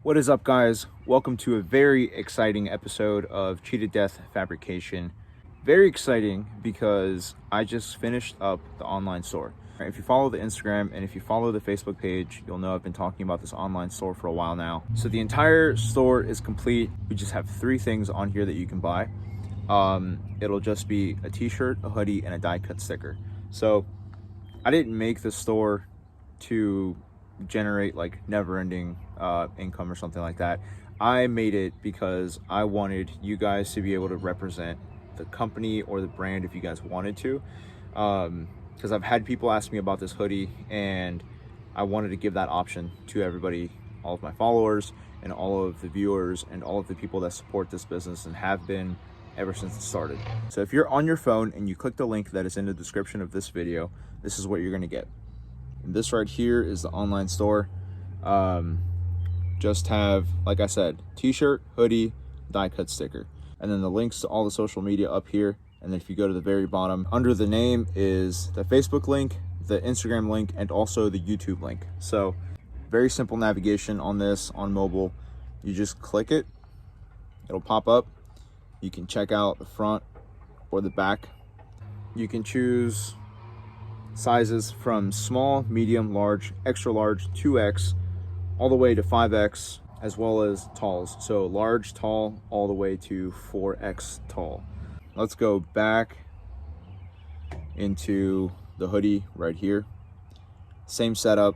What is up, guys? Welcome to a very exciting episode of Cheated Death Fabrication. Very exciting because I just finished up the online store. If you follow the Instagram and if you follow the Facebook page, you'll know I've been talking about this online store for a while now. So the entire store is complete. We just have 3 things on here that you can buy. It'll just be a t-shirt, a hoodie, and a die cut sticker. So I didn't make the store to generate like never-ending income or something like that. I made it because I wanted you guys to be able to represent the company or the brand if you guys wanted to, because I've had people ask me about this hoodie and I wanted to give that option to everybody, all of my followers and all of the viewers and all of the people that support this business and have been ever since it started. So if you're on your phone and you click the link that is in the description of this video, this is what you're going to get. And this right here is the online store. Just have, like I said, t-shirt, hoodie, die cut sticker, and then the links to all the social media up here. And then if you go to the very bottom, under the name is the Facebook link, the Instagram link, and also the YouTube link. So very simple navigation on this on mobile. You just click it, it'll pop up. You can check out the front or the back. You can choose sizes from small, medium, large, extra large, 2X, all the way to 5X, as well as talls. So large, tall, all the way to 4X tall. Let's go back into the hoodie right here. Same setup,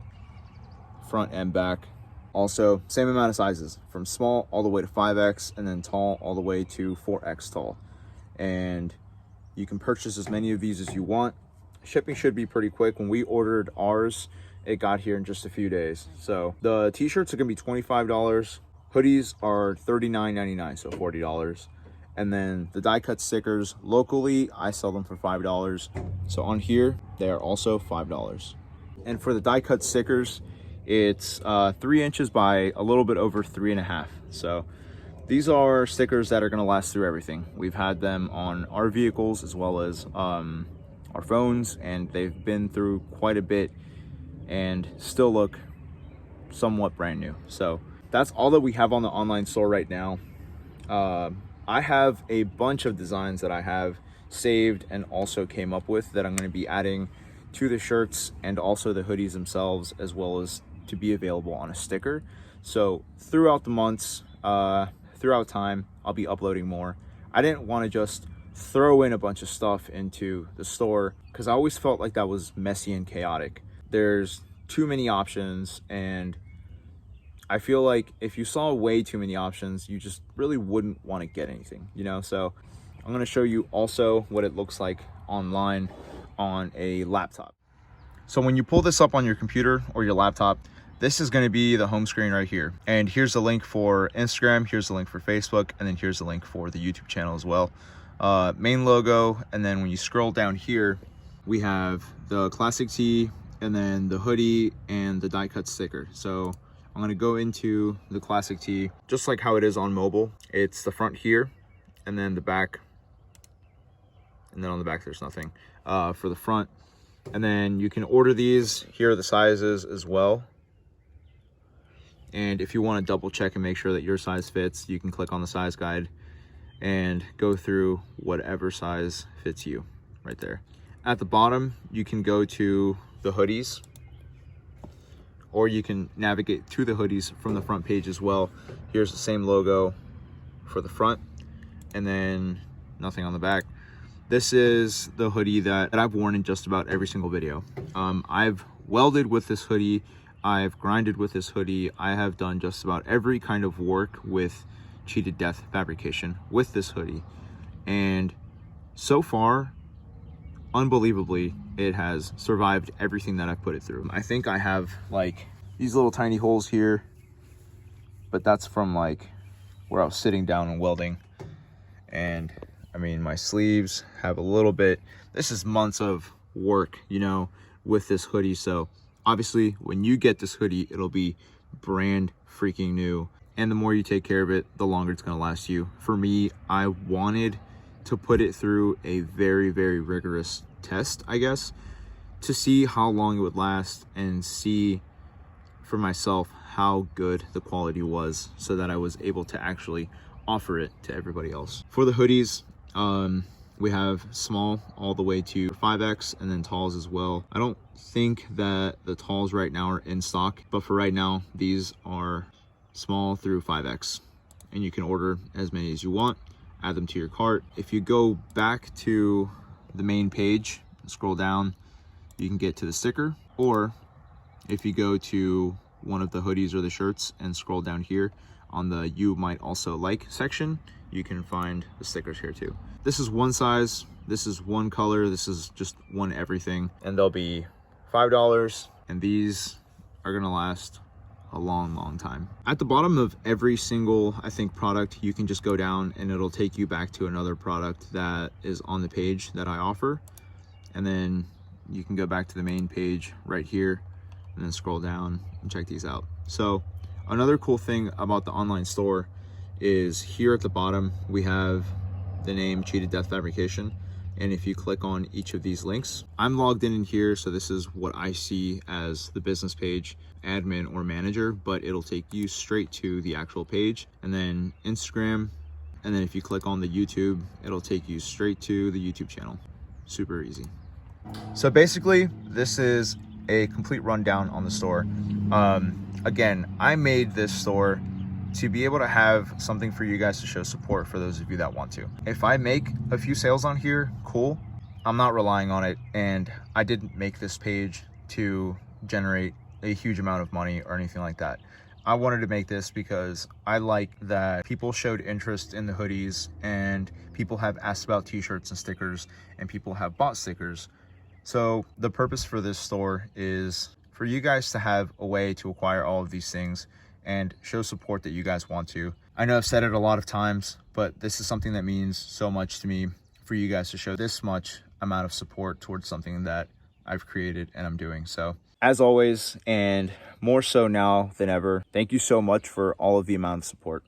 front and back. Also, same amount of sizes, from small all the way to 5X, and then tall all the way to 4X tall. And you can purchase as many of these as you want. Shipping should be pretty quick. When we ordered ours, it got here in just a few days. So the t-shirts are gonna be $25. Hoodies are $39.99, so $40. And then the die cut stickers, locally, I sell them for $5. So on here, they are also $5. And for the die cut stickers, it's 3 inches by a little bit over 3.5. So these are stickers that are gonna last through everything. We've had them on our vehicles as well as our phones, and they've been through quite a bit and still look somewhat brand new. So that's all that we have on the online store right now. I have a bunch of designs that I have saved and also came up with that I'm going to be adding to the shirts and also the hoodies themselves, as well as to be available on a sticker. So throughout the months, throughout time, I'll be uploading more. I didn't want to just throw in a bunch of stuff into the store because I always felt like that was messy and chaotic. There's too many options, and I feel like if you saw way too many options, you just really wouldn't want to get anything, you know? So I'm going to show you also what it looks like online on a laptop. So when you pull this up on your computer or your laptop, this is going to be the home screen right here. And here's the link for Instagram, here's the link for Facebook, and then here's the link for the YouTube channel as well. Main logo, and then when you scroll down here, we have the classic tee, and then the hoodie and the die cut sticker. So I'm going to go into the classic tee just like how it is on mobile. It's the front here, and then the back, and then on the back there's nothing for the front. And then you can order these. Here are the sizes as well. And if you want to double check and make sure that your size fits, you can click on the size guide and go through whatever size fits you right there. At the bottom, you can go to the hoodies, or you can navigate to the hoodies from the front page as well. Here's the same logo for the front, and then nothing on the back. This is the hoodie that I've worn in just about every single video. I've welded with this hoodie, I've grinded with this hoodie, I have done just about every kind of work with Cheated Death Fabrication with this hoodie, and so far, unbelievably, it has survived everything that I've put it through. I think I have like these little tiny holes here, but that's from like where I was sitting down and welding. And I mean, my sleeves have a little bit, this is months of work, you know, with this hoodie. So obviously when you get this hoodie, it'll be brand freaking new. And the more you take care of it, the longer it's going to last you. For me, I wanted to put it through a very, very rigorous test, I guess, to see how long it would last and see for myself how good the quality was so that I was able to actually offer it to everybody else. For the hoodies, we have small all the way to 5X and then talls as well. I don't think that the talls right now are in stock, but for right now, these are small through 5X, and you can order as many as you want, add them to your cart. If you go back to the main page and scroll down, you can get to the sticker, or if you go to one of the hoodies or the shirts and scroll down here on the you might also like section, you can find the stickers here too. This is one size, this is one color, this is just one everything, and they'll be $5, and these are gonna last a long time. At the bottom of every single, I think, product, you can just go down and it'll take you back to another product that is on the page that I offer, and then you can go back to the main page right here and then scroll down and check these out. So another cool thing about the online store is here at the bottom we have the name Cheated Death Fabrication, and if you click on each of these links, I'm logged in here, so this is what I see as the business page, admin or manager, but it'll take you straight to the actual page, and then Instagram, and then if you click on the YouTube, it'll take you straight to the YouTube channel. Super easy. So basically this is a complete rundown on the store. Again, I made this store to be able to have something for you guys to show support for those of you that want to. If I make a few sales on here, cool. I'm not relying on it, and I didn't make this page to generate a huge amount of money or anything like that. I wanted to make this because I like that people showed interest in the hoodies, and people have asked about t-shirts and stickers, and people have bought stickers. So the purpose for this store is for you guys to have a way to acquire all of these things and show support that you guys want to. I know I've said it a lot of times, but this is something that means so much to me, for you guys to show this much amount of support towards something that I've created and I'm doing. So as always, and more so now than ever, thank you so much for all of the amount of support.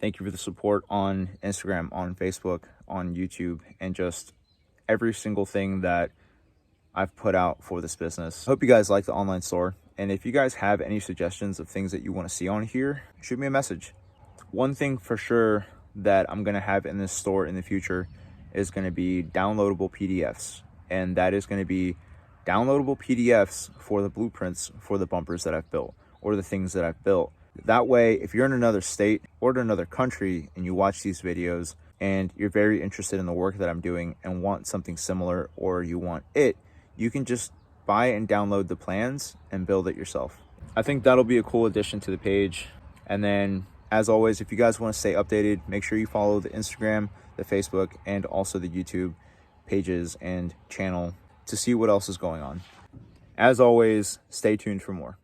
Thank you for the support on Instagram, on Facebook, on YouTube, and just every single thing that I've put out for this business. I hope you guys like the online store. And if you guys have any suggestions of things that you want to see on here, shoot me a message. One thing for sure that I'm going to have in this store in the future is going to be downloadable PDFs. And that is going to be downloadable PDFs for the blueprints for the bumpers that I've built or the things that I've built. That way, if you're in another state or in another country and you watch these videos and you're very interested in the work that I'm doing and want something similar, or you want it, you can just buy and download the plans and build it yourself. I think that'll be a cool addition to the page. And then, as always, if you guys want to stay updated, make sure you follow the Instagram, the Facebook, and also the YouTube pages and channel to see what else is going on. As always, stay tuned for more.